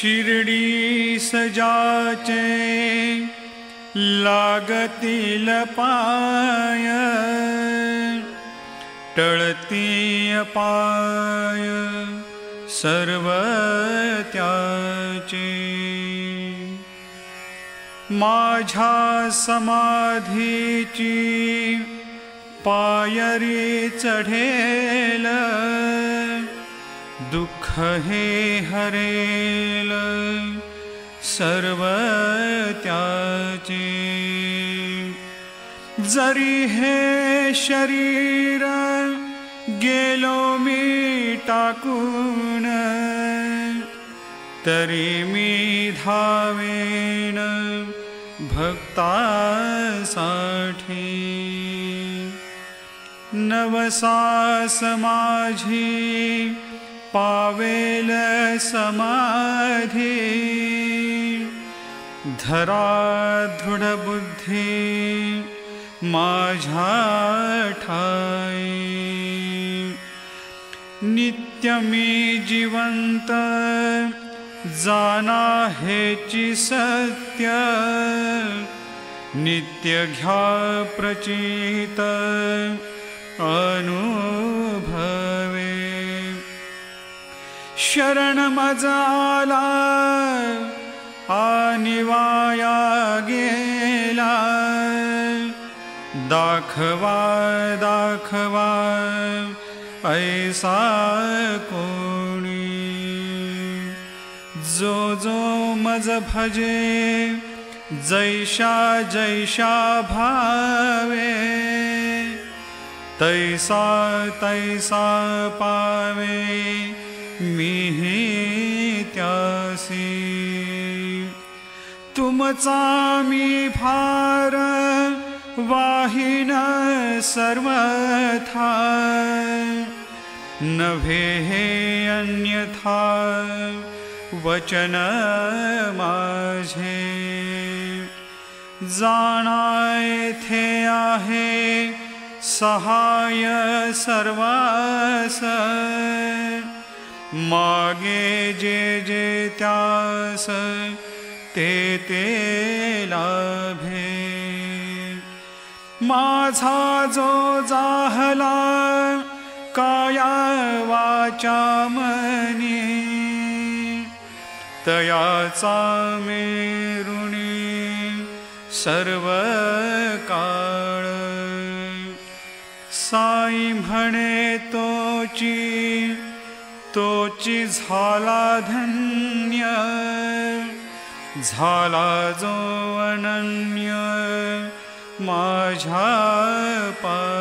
शिर्डी सजाचे लागतील पाय, टळती पाय सर्व त्याचे. माझ्या समाधीची पायरी चढेल, दुःख हे हरेल सर्व त्याचे. जरी हे शरीर गेलो मी टाकून, तरी मी धावेन भक्तासाठी. नवसास माझी पावेल समाधी, धरा दृढ बुद्धी माझ्या ठाई. नित्य मी जिवंत जाना हेची सत्य, नित्य घ्या प्रचित अनुभवे. शरण मजाला आणि वाया गेला, दाखवा दाखवा ऐसा कोणी. जो जो मज भजे जैशा जैशा भावे, तैसा तैसा पावे मीही त्यासी. तुमचा मी भार वाहिन सर्वथा, नभे हे अन्यथा वचन माझे. जाणा येथे आहे सहाय सर्वास, मागे जे जे त्यास ते ते लाभे. माझा जो जाहला काया वाचा मनी, तयाचा मेरुणी सर्व काळ. साई म्हणे तोची तोची झाला धन्य, झाला जो अनन्य माझ्या पाया.